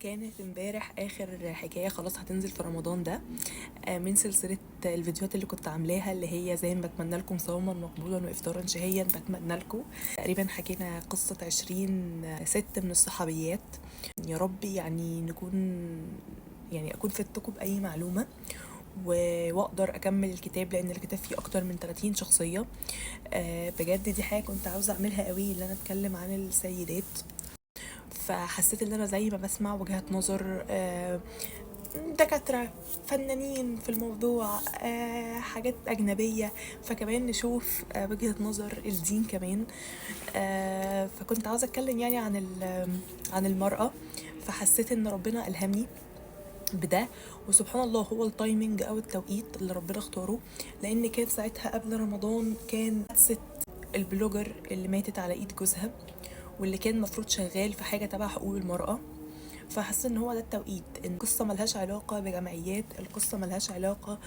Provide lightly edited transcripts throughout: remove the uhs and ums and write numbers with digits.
كانت امبارح اخر حكايه خلاص هتنزل في رمضان ده. من سلسله الفيديوهات اللي كنت عاملاها اللي هي زي ما بتمنى لكم صوما مقبولا وافطارا شهيا بتمنى لكم. تقريبا حكينا قصه 20 ست من الصحابيات. يا رب يعني اكون فدتكم باي معلومه واقدر اكمل الكتاب لان الكتاب فيه اكتر من 30 شخصيه. بجد دي حاجه كنت عاوزه اعملها قوي، اللي انا اتكلم عن السيدات. فحسيت ان انا زي ما بسمع وجهات نظر دكاترة فنانين في الموضوع، حاجات أجنبية، فكمان نشوف وجهة نظر الدين كمان. فكنت عاوزة أتكلم يعني عن المرأة. فحسيت إن ربنا ألهمني بده، وسبحان الله هو التايمينج أو التوقيت اللي ربنا اختاره، لأن كان ساعتها قبل رمضان كان ست البلوجر اللي ماتت على إيد جوزها، واللي كان المفروض شغال في حاجة تبع حقوق المرأة. فحسيت ان هو ده التوقيت، ان القصه ملهاش علاقه بجمعيات، القصه ملهاش علاقه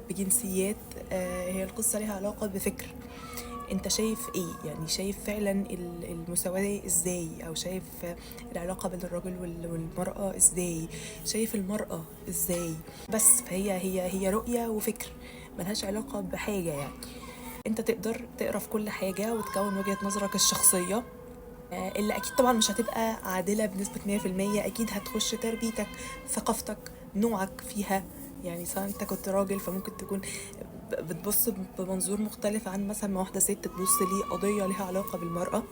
بجنسيات، هي القصه ليها علاقه بفكر. انت شايف ايه؟ يعني شايف فعلا المساواه ازاي، او شايف العلاقه بين الرجل والمراه ازاي، شايف المراه ازاي؟ بس فهي رؤيه وفكر، ملهاش علاقه بحاجه يعني. انت تقدر تقرا في كل حاجه وتكون وجهه نظرك الشخصيه، اللي اكيد طبعا مش هتبقى عادله بنسبه 100%. اكيد هتخش تربيتك، ثقافتك، نوعك فيها. يعني سواء انت كنت راجل فممكن تكون بتبص بمنظور مختلف عن مثلا ما واحده ست تبص ليه قضيه ليها علاقه بالمراه.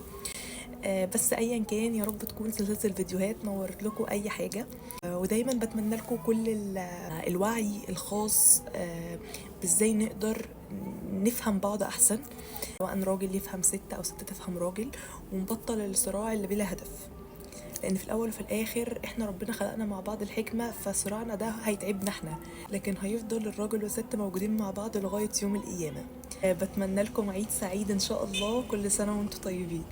بس ايا كان، يا رب تكون سلسله الفيديوهات نورت لكم اي حاجه. ودايما بتمنى لكم كل الوعي الخاص بازاي نقدر نفهم بعض احسن، سواء راجل يفهم ست او ست تفهم راجل، ونبطل الصراع اللي بلا هدف. لان في الاول وفي الاخر احنا ربنا خلقنا مع بعض الحكمه، فصراعنا ده هيتعبنا احنا، لكن هيفضل الراجل والست موجودين مع بعض لغايه يوم القيامه. بتمنى لكم عيد سعيد ان شاء الله، كل سنه وانتم طيبين.